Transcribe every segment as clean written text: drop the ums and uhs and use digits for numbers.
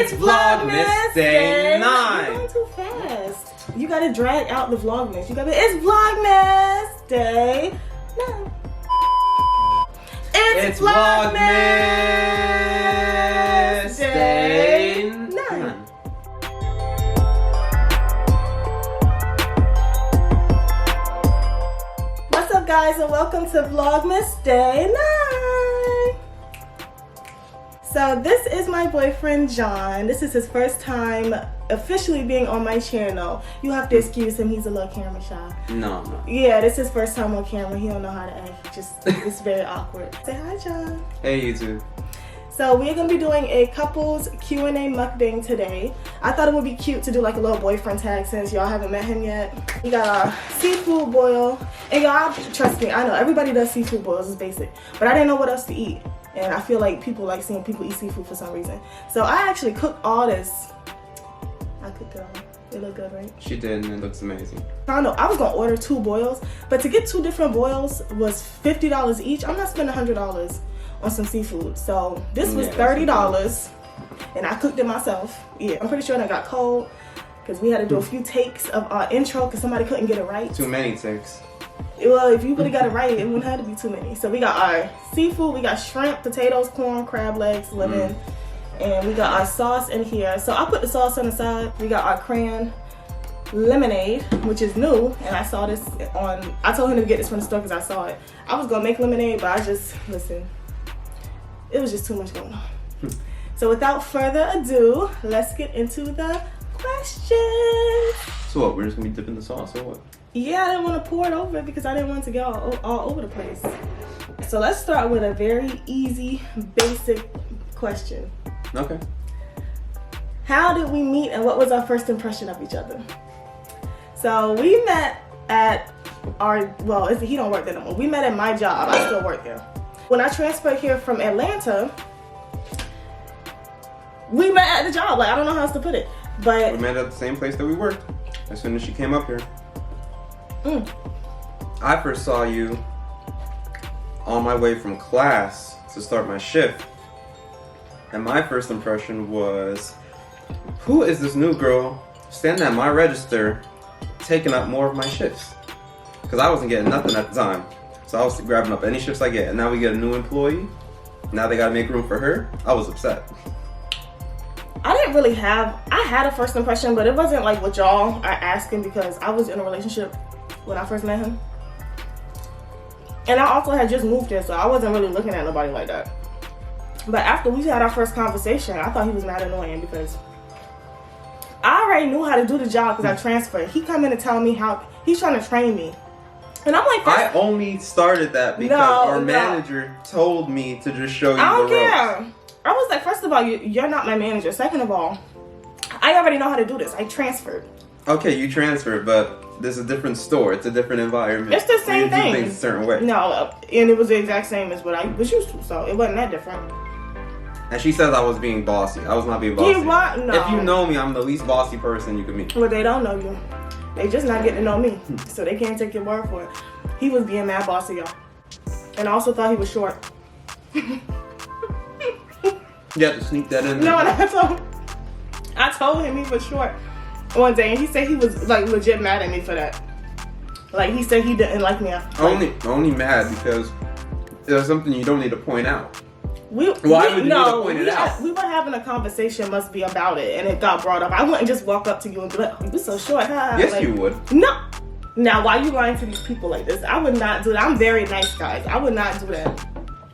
It's Vlogmas Day 9. You're going too fast. You gotta drag out the Vlogmas. You gotta. It's Vlogmas Day 9. It's Vlogmas Day 9. What's up, guys, and welcome to Vlogmas Day 9. So this is my boyfriend John. This is his first time officially being on my channel. You have to excuse him, he's a little camera shy. No. Yeah, this is his first time on camera. He don't know how to act. It's very awkward. Say hi, John. Hey, YouTube. So we're gonna be doing a couples Q&A mukbang today. I thought it would be cute to do like a little boyfriend tag since y'all haven't met him yet. We got our seafood boil. And y'all, trust me, I know everybody does seafood boils, it's basic. But I didn't know what else to eat. And I feel like people like seeing people eat seafood for some reason. So I actually cooked all this. I cooked it all. It looked good, right? She did, and it looks amazing. I don't know, I was gonna order 2 boils, but to get 2 different boils was $50 each. I'm not spending $100 on some seafood. So this was $30, and I cooked it myself. Yeah, I'm pretty sure it got cold because we had to do a few takes of our intro because somebody couldn't get it right. Too many takes. Well, if you would have got it right, it wouldn't have to be too many. So we got our seafood, we got shrimp, potatoes, corn, crab legs, lemon, and we got our sauce in here. So I put the sauce on the side. We got our crayon lemonade, which is new, and I saw this on, I told him to get this from the store because I saw it. I was gonna make lemonade, but listen, it was just too much going on. So without further ado, let's get into the questions. So what, we're just gonna be dipping the sauce or what? Yeah, I didn't want to pour it over because I didn't want it to get all over the place. So let's start with a very easy, basic question. Okay. How did we meet and what was our first impression of each other? So we met at he don't work there no more. We met at my job. I still work there. When I transferred here from Atlanta, we met at the job. Like, I don't know how else to put it. But we met at the same place that we worked as soon as she came up here. I first saw you on my way from class to start my shift. And my first impression was, who is this new girl standing at my register taking up more of my shifts? Because I wasn't getting nothing at the time. So I was grabbing up any shifts I get. And now we get a new employee. Now they gotta make room for her. I was upset. I had a first impression, but it wasn't like what y'all are asking because I was in a relationship when I first met him. And I also had just moved here, so I wasn't really looking at nobody like that. But after we had our first conversation, I thought he was mad annoying because I already knew how to do the job because I transferred. He come in and tell me how he's trying to train me. And I'm like, I only started that because our manager told me to just show you the ropes. I don't care. I was like, first of all, you're not my manager. Second of all, I already know how to do this. I transferred. Okay, you transferred, but there's a different store. It's a different environment. It's the same thing. Do things a certain way. No, and it was the exact same as what I was used to, so it wasn't that different. And she says I was being bossy. I was not being bossy. No. If you know me, I'm the least bossy person you could meet. Well, they don't know you. They just not getting to know me, so they can't take your word for it. He was being mad bossy, y'all. And I also thought he was short. You have to sneak that in there. No, and I told him he was short one day, and he said he was like legit mad at me for that. Like, he said he didn't like me after. Only mad because there's something you don't need to point out. Why would you need to point it out? We were having a conversation, must be about it, and it got brought up. I wouldn't just walk up to you and be like, oh, you're so short, huh? Yes, like, you would. No. Now, why are you lying to these people like this? I would not do that. I'm very nice, guys. I would not do that.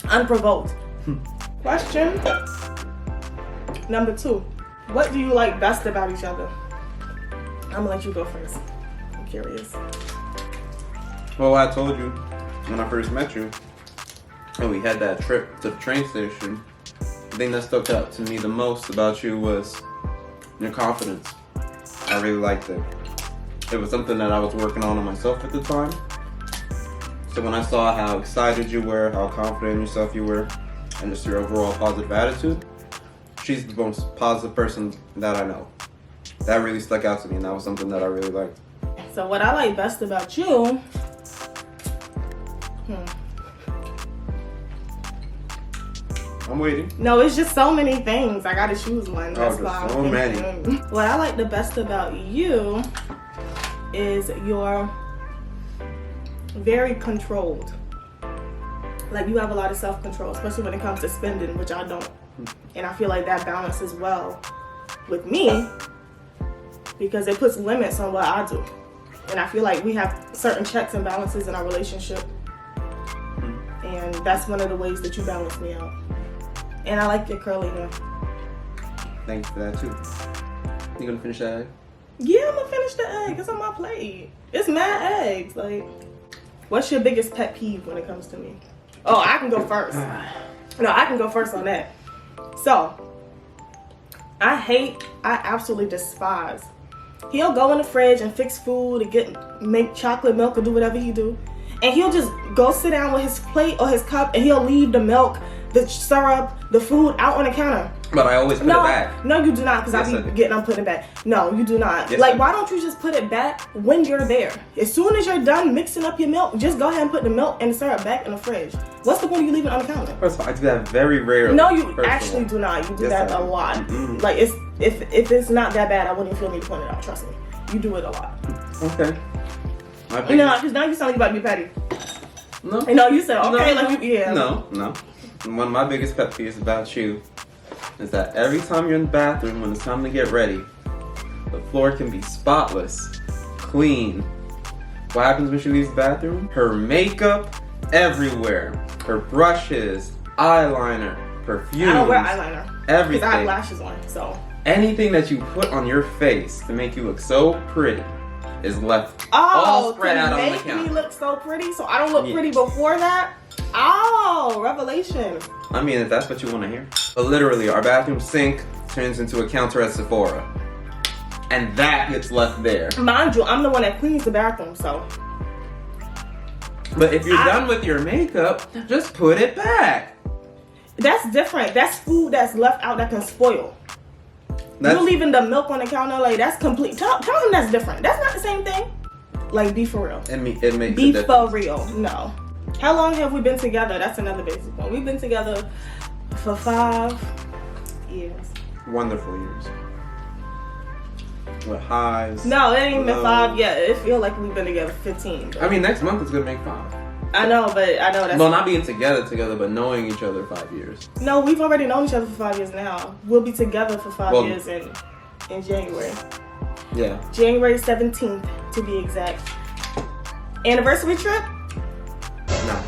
Unprovoked. Question number 2. What do you like best about each other? I'm gonna let you go first. I'm curious. Well, I told you when I first met you, and we had that trip to the train station, the thing that stuck out to me the most about you was your confidence. I really liked it. It was something that I was working on myself at the time. So when I saw how excited you were, how confident in yourself you were, and just your overall positive attitude, she's the most positive person that I know. That really stuck out to me, and that was something that I really liked. So what I like best about you, I'm waiting. No, it's just so many things. I gotta choose one. That's Oh, why there's I'm so many. thinking. What I like the best about you is you're very controlled. Like, you have a lot of self-control, especially when it comes to spending, which I don't. And I feel like that balances well with me because it puts limits on what I do. And I feel like we have certain checks and balances in our relationship. And that's one of the ways that you balance me out. And I like your curly hair. Thank you for that too. You gonna finish that egg? Yeah, I'm gonna finish the egg. It's on my plate. It's mad eggs. Like, what's your biggest pet peeve when it comes to me? Oh, I can go first. No, I can go first on that. So, I absolutely despise. He'll go in the fridge and fix food and make chocolate milk or do whatever he do. And he'll just go sit down with his plate or his cup and he'll leave the milk, the syrup, the food out on the counter. But I always put it back. No, you do not, because Yes, I'm putting it back. No, you do not. Yes, Like, why don't you just put it back when you're there? As soon as you're done mixing up your milk, just go ahead and put the milk and the syrup back in the fridge. What's the point of you leaving it on the counter? First of all, I do that very rarely. No, you actually do not. You do that a lot. Mm-hmm. Like, if it's not that bad, I wouldn't feel need to point it out. Trust me. You do it a lot. Okay. No, because now you sound like you about to be petty. No. No, you said okay, like you, yeah. No. One of my biggest pet peeves about you is that every time you're in the bathroom when it's time to get ready, the floor can be spotless, clean. What happens when she leaves the bathroom? Her makeup everywhere. Her brushes, eyeliner, perfume. I don't wear eyeliner. Everything. Because I have lashes on, so. Anything that you put on your face to make you look so pretty is left all spread out on the to make counter. me look so pretty, so I don't look pretty before that. Oh, revelation. I mean, if that's what you want to hear. But literally, our bathroom sink turns into a counter at Sephora. And that gets left there. Mind you, I'm the one that cleans the bathroom, so. But if you're done with your makeup, just put it back. That's different. That's food that's left out that can spoil. You leaving the milk on the counter, like, that's complete. Tell him that's different. That's not the same thing. Like, be for real. It makes a Be difference. for real. No. How long have we been together? That's another basic one. We've been together for 5 years. Wonderful years. With highs. No, it ain't been lows. 5 yet. It feel like we've been together 15. But I mean, next month it's gonna make 5. I know that's. Well, not being together, but knowing each other 5 years. No, we've already known each other for 5 years now. We'll be together for 5 Well, years in January. Yeah. January 17th, to be exact. Anniversary trip? No.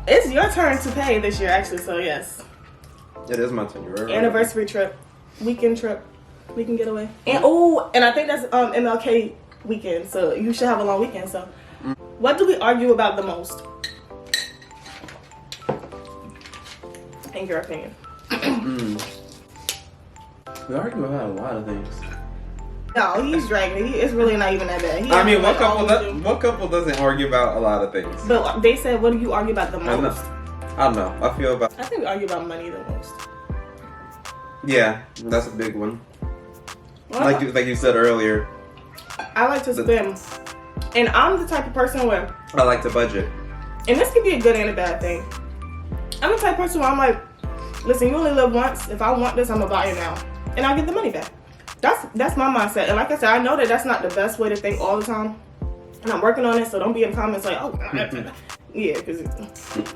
It's your turn to pay this year, actually, so yes. It is my turn. You're right. Anniversary trip. Weekend trip. We can get away. And I think that's MLK weekend, so you should have a long weekend, so. What do we argue about the most? In your opinion. We argue about a lot of things. No, he's dragging it. It's really not even that bad. I mean, what couple doesn't argue about a lot of things? But they said, what do you argue about the I most? don't know. I feel about. I think we argue about money the most. Yeah, that's a big one. Well, Like you said earlier, I like to spend. And I'm the type of person where, I like to budget. and this can be a good and a bad thing. I'm the type of person where I'm like, listen, you only live once. If I want this, I'm gonna buy it now, and I'll get the money back. That's my mindset. And like I said, I know that that's not the best way to think all the time, and I'm working on it. So don't be in the comments like, oh, yeah,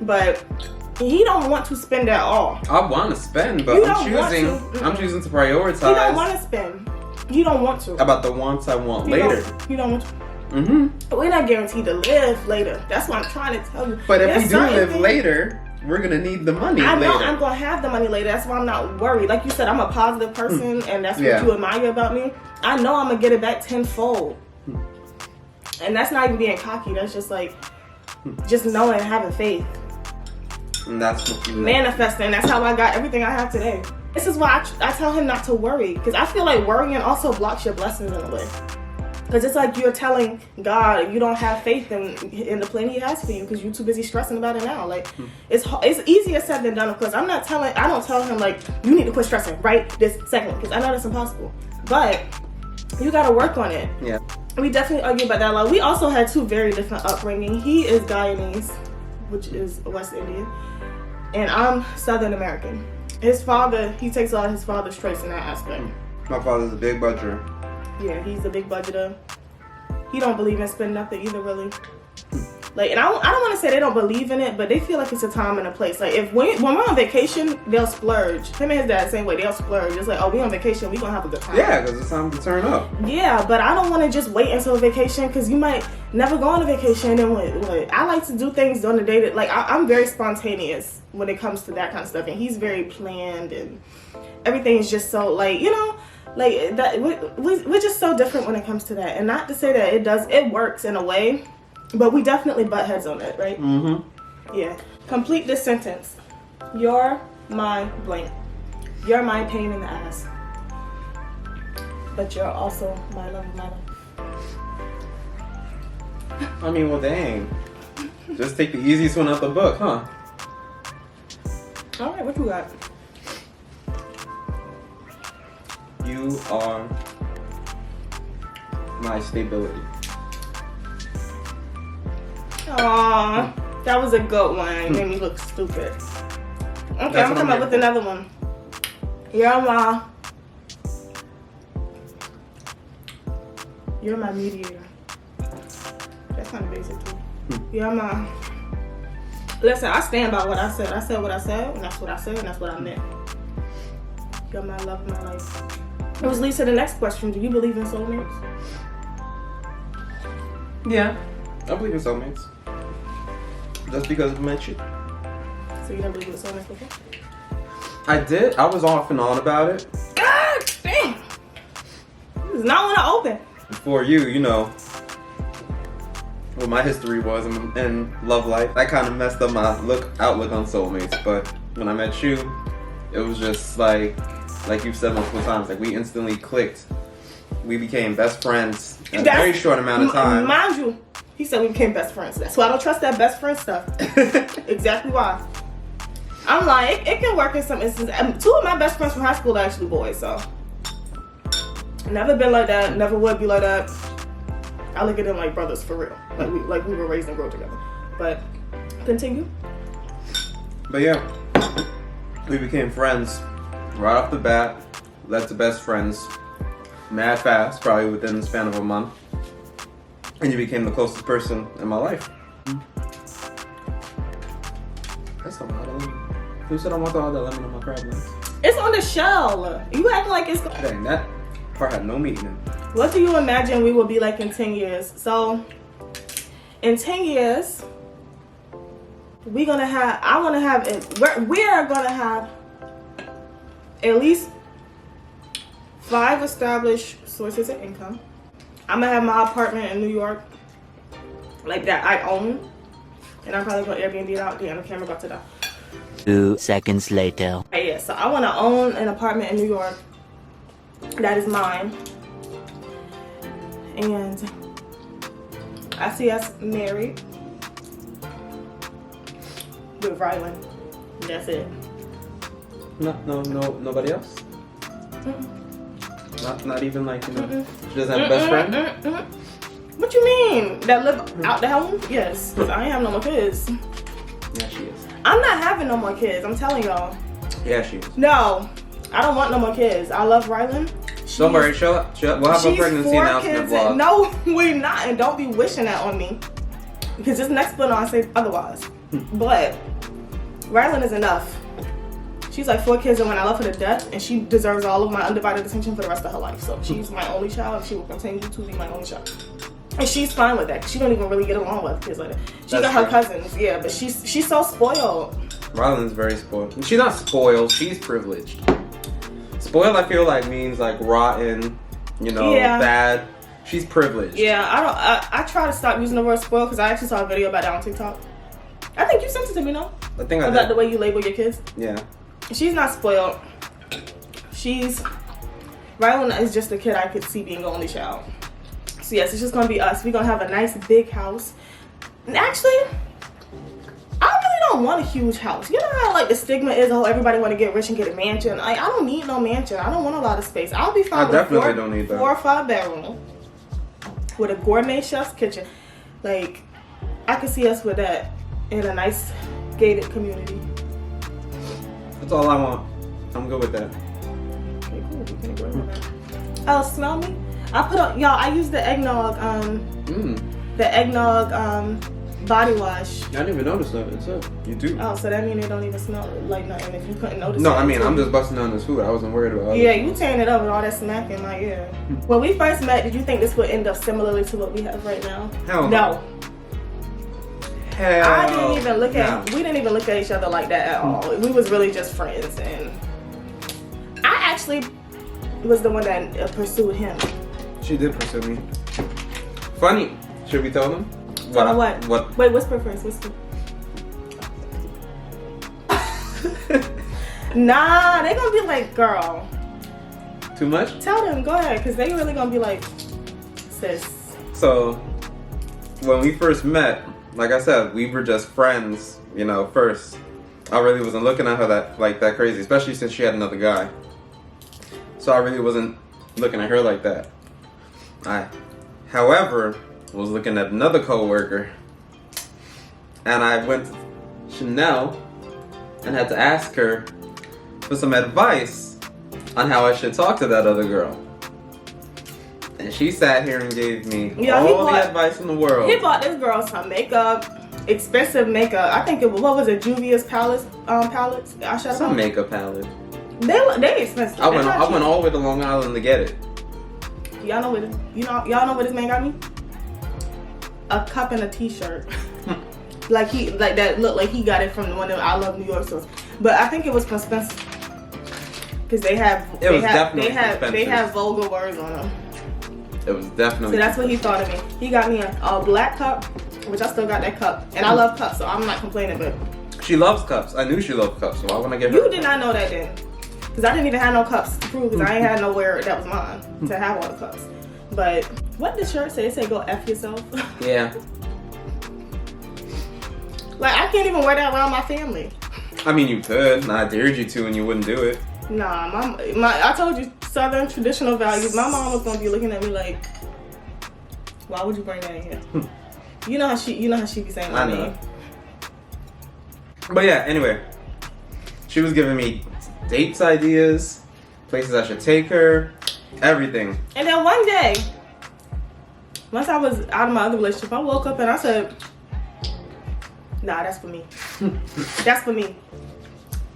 but he don't want to spend at all. I want to spend, but I'm choosing to prioritize. He don't want to spend. He don't want to. About the wants I want later. He don't want to. Mm-hmm. We're not guaranteed to live later. That's what I'm trying to tell you. But if we do live things, later, we're gonna need the money I know later. I'm gonna have the money later. That's why I'm not worried. Like you said, I'm a positive person, and that's what you admire about me. I know I'm gonna get it back tenfold, and that's not even being cocky. That's just like, just knowing and having faith. And that's what you manifesting. That's how I got everything I have today. This is why I tell him not to worry, because I feel like worrying also blocks your blessings in a way. Because it's like you're telling God you don't have faith in the plan He has for you because you're too busy stressing about it now. Like it's easier said than done. Of course, I don't tell him like you need to quit stressing right this second because I know that's impossible. But you got to work on it. Yeah. We definitely argue about that a lot. We also had 2 very different upbringing. He is Guyanese, which is West Indian, and I'm Southern American. His father, he takes all his father's traits in that aspect. My father's a big budgeter. Yeah, he's a big budgeter. He don't believe in spending nothing either, really. Like, and I don't want to say they don't believe in it, but they feel like it's a time and a place. Like, when we're on vacation, they'll splurge. Him and his dad, same way, they'll splurge. It's like, oh, we on vacation, we gonna have a good time. Yeah, because it's time to turn up. Yeah, but I don't want to just wait until vacation, because you might never go on a vacation. And what I like to do things during the day that, like, I'm very spontaneous when it comes to that kind of stuff, and he's very planned, and everything's just so, like, you know, like that. We're just so different when it comes to that. And not to say that it works in a way. But we definitely butt heads on it, right? Mm-hmm. Yeah. Complete this sentence. You're my blank. You're my pain in the ass. But you're also my love of my life. I mean, well, dang. Just take the easiest one out the book, huh? All right, what you got? You are my stability. Aww, that was a good one. You made me look stupid. Okay, I'm coming up with another one. You're my mediator. That's kind of basic too. Listen, I stand by what I said. I said what I said, and that's what I said, and that's what I meant. You're my love of my life. Which leads to the next question. Do you believe in soulmates? Yeah. I believe in soulmates. Just because I met you. So you don't believe in soulmates before? I did. I was off and on about it. God damn! This is not when I open. Before you know what my history was in love life. That kind of messed up my outlook on soulmates. But when I met you, it was just like you've said multiple times, like we instantly clicked. We became best friends in a very short amount of time. Mind you, he said we became best friends. That's why I don't trust that best friend stuff. Exactly why. I'm like, it can work in some instances. Two of my best friends from high school are actually boys, so. Never been like that, never would be like that. I look at them like brothers for real. Like we were raised and grew together. But, continue. But yeah, we became friends right off the bat. Led to best friends. Mad fast, probably within the span of a month. And you became the closest person in my life. That's a lot of lemon. Who said I want all that lemon on my crab legs? It's on the shell. You acting like it's... Dang, that part had no meat in it. What do you imagine we will be like in 10 years? So, in 10 years, we are gonna have at least 5 established sources of income. I'm gonna have my apartment in New York, like that I own, and I'm probably gonna Airbnb it out. Damn, the camera about to die. 2 seconds later. Okay, yeah, so I want to own an apartment in New York that is mine, and I see us married with Rylan. That's it. No, nobody else. Not even like, you know, she doesn't have a best friend? What you mean? That live out the home? Yes, because I ain't have no more kids. Yeah, she is. I'm not having no more kids, I'm telling y'all. Yeah, she is. No, I don't want no more kids. I love Rylan. Don't worry, we'll have a pregnancy announcement vlog. No, we're not, and don't be wishing that on me. Because this next one I say otherwise. But Rylan is enough. She's like 4 kids and when I love her to death, and she deserves all of my undivided attention for the rest of her life. So she's my only child, and she will continue to be my only child. And she's fine with that. She don't even really get along with kids like that. She got her cousins, yeah, but she's so spoiled. Rylan's very spoiled. She's not spoiled, she's privileged. Spoiled, I feel like, means like rotten, bad. She's privileged. Yeah, I try to stop using the word spoiled because I actually saw a video about that on TikTok. I think you sent it to me, no? I think I did. About the way you label your kids? Yeah. She's not spoiled. Rylan is just a kid I could see being the only child. So yes, it's just gonna be us. We're gonna have a nice big house. And actually, I really don't want a huge house. You know how like the stigma is, oh, everybody want to get rich and get a mansion. Like, I don't need no mansion. I don't want a lot of space. I'll be fine with a 4 or 5 bedroom with a gourmet chef's kitchen. Like, I could see us with that in a nice gated community. That's all I want. I'm good with that. Okay, cool. We can agree on that. Oh, smell me? I put on, y'all, I used the eggnog, body wash. I didn't even notice that. It's up. You do. Oh, so that means it don't even smell like nothing if you couldn't notice No, that. I mean, I'm just busting down this food. I wasn't worried about it. Yeah, you tearing it up with all that smack in my ear. When we first met, did you think this would end up similarly to what we have right now? Hell no. Hell I didn't even look at, no. we didn't even look at each other like that at all. We was really just friends, and I actually was the one that pursued him. She did pursue me. Funny. Should we tell them? What? What? Wait, whisper first. Whisper. Nah, they gonna be like, girl. Too much? Tell them, go ahead, because they really gonna be like, sis. So, when we first met, like I said, we were just friends, you know, first. I really wasn't looking at her that crazy, especially since she had another guy. So I really wasn't looking at her like that. I, however, was looking at another coworker, and I went to Chanel and had to ask her for some advice on how I should talk to that other girl. And she sat here and gave me all the advice in the world. He bought this girl some makeup, expensive makeup. I think what was it, Juvia's palettes? Some makeup palette. They expensive. I went all the way to Long Island to get it. Y'all know what this man got me? A cup and a T-shirt. like that looked like he got it from one of the I Love New York stores. But I think it was from Spencer. Because they have vulgar words on them. It was definitely. So that's what he thought of me. He got me a black cup, which I still got that cup, and I love cups, so I'm not complaining. But she loves cups. I knew she loved cups, so I want to get her. You did not know that then, because I didn't even have no cups to prove, because I ain't had nowhere that was mine to have all the cups. But what did the shirt say? It said go F yourself. Yeah. Like I can't even wear that around my family. I mean, you could, and I dared you to, and you wouldn't do it. Nah, I told you Southern traditional values. My mom was gonna be looking at me like, why would you bring that in here? You know how she be saying my name. But yeah, anyway, she was giving me dates ideas, places I should take her, everything. And then one day, once I was out of my other relationship, I woke up and I said, nah, that's for me. That's for me.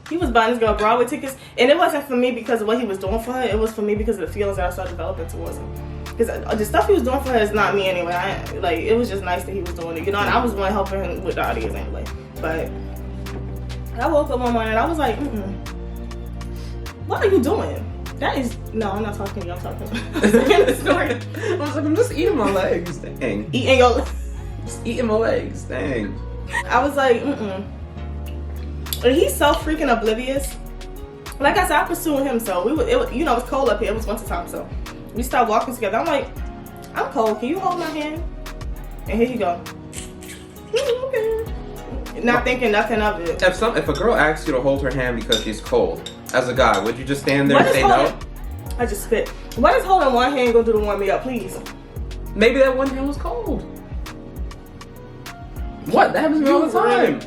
He was buying this girl Broadway tickets, and it wasn't for me because of what he was doing for her. It was for me because of the feelings that I started developing towards him. Because the stuff he was doing for her is not me anyway. It was just nice that he was doing it, you know. And I was one helping him with the ideas anyway. But I woke up one morning and I was like, what are you doing? That is no, I'm not talking to you. I'm talking. The story. I was like, I'm just eating my legs. Dang. Just eating my legs. Dang. I was like, And he's so freaking oblivious. Like I said, I pursued him, so it was cold up here. It was winter time, so we started walking together. I'm like, I'm cold. Can you hold my hand? And here you go. Okay. Not thinking nothing of it. If a girl asks you to hold her hand because she's cold, as a guy, would you just stand there and say no? I just spit. What is holding one hand gonna do to warm me up, please? Maybe that one hand was cold. What? That happens to me all the time.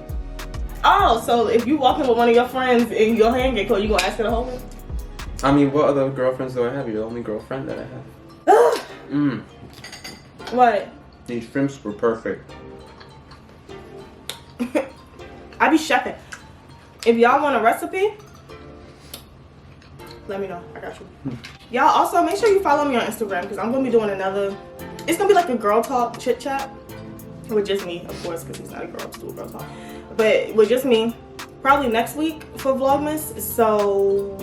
Oh, so if you walking with one of your friends and your hand get cold, you gonna ask her to hold it? I mean, what other girlfriends do I have? You're the only girlfriend that I have. What? These shrimps were perfect. I be chefing. If y'all want a recipe, let me know. I got you. Y'all also make sure you follow me on Instagram because I'm gonna be doing another. It's gonna be like a girl talk chit chat with just me, of course, because he's not a girl to do a girl talk. But with just me, probably next week for Vlogmas. So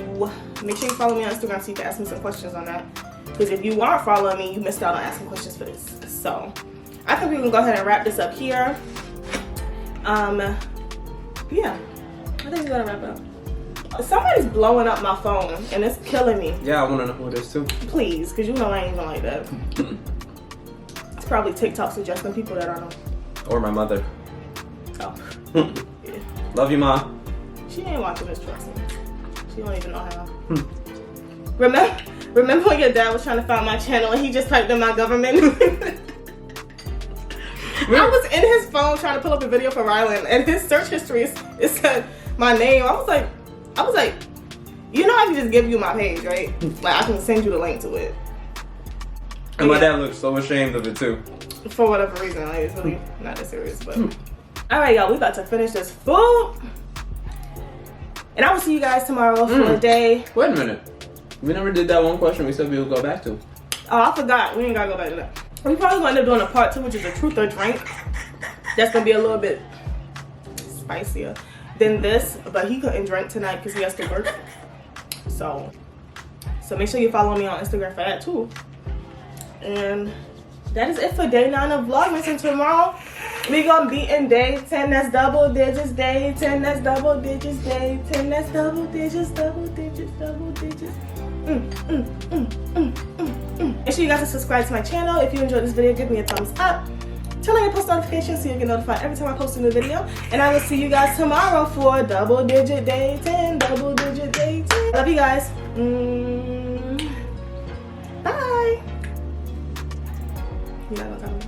make sure you follow me on Instagram so you can ask me some questions on that. Because if you aren't following me, you missed out on asking questions for this. So I think we can go ahead and wrap this up here. Yeah, I think we're gonna wrap it up. Somebody's blowing up my phone and it's killing me. Yeah, I want to know who it is too. Please, because you know I ain't even like that. It's probably TikTok suggesting people that I know. Or my mother. Oh. Yeah. Love you, Ma. She ain't watching this, trust me. She don't even know how. Remember when your dad was trying to find my channel and he just typed in my government? I was in his phone trying to pull up a video for Rylan and his search history, it said my name. I was like, I was like, you know, I can just give you my page, right? Like, I can send you the link to it. And my dad looked so ashamed of it too. For whatever reason, like, it's really not that serious, but. All right, y'all, we about to finish this food. And I will see you guys tomorrow for a day. Wait a minute. We never did that one question we said we would go back to. Oh, I forgot. We ain't gotta go back to that. We probably gonna end up doing a part 2, which is a truth or drink. That's gonna be a little bit spicier than this, but he couldn't drink tonight because he has to work. So make sure you follow me on Instagram for that too. And that is it for day 9 of Vlogmas. And tomorrow we gonna be in day 10. That's double digits. Day 10. That's double digits. Day 10. That's double digits. Double digits. Double digits. Make sure you guys subscribe to my channel. If you enjoyed this video, give me a thumbs up. Turn on your post notifications so you get notified every time I post a new video. And I will see you guys tomorrow for double digit day 10. Double digit day 10. Love you guys. Bye. You're not gonna tell me.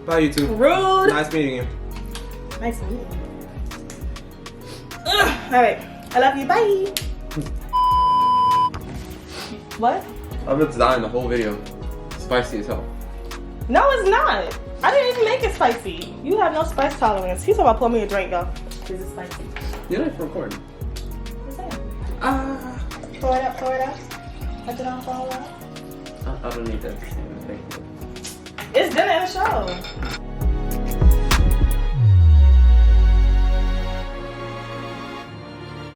Bye, you two. Rude. Nice meeting you. Nice meeting you. Alright. I love you. Bye. What? I'm about to die in the whole video. Spicy as hell. No, it's not. I didn't even make it spicy. You have no spice tolerance. He's about to pour me a drink, though. This is spicy. You're not recording. What's that? Pour it up, pour it up. Touch it on, pour it up. I don't need that. Thank you. It's dinner and a show.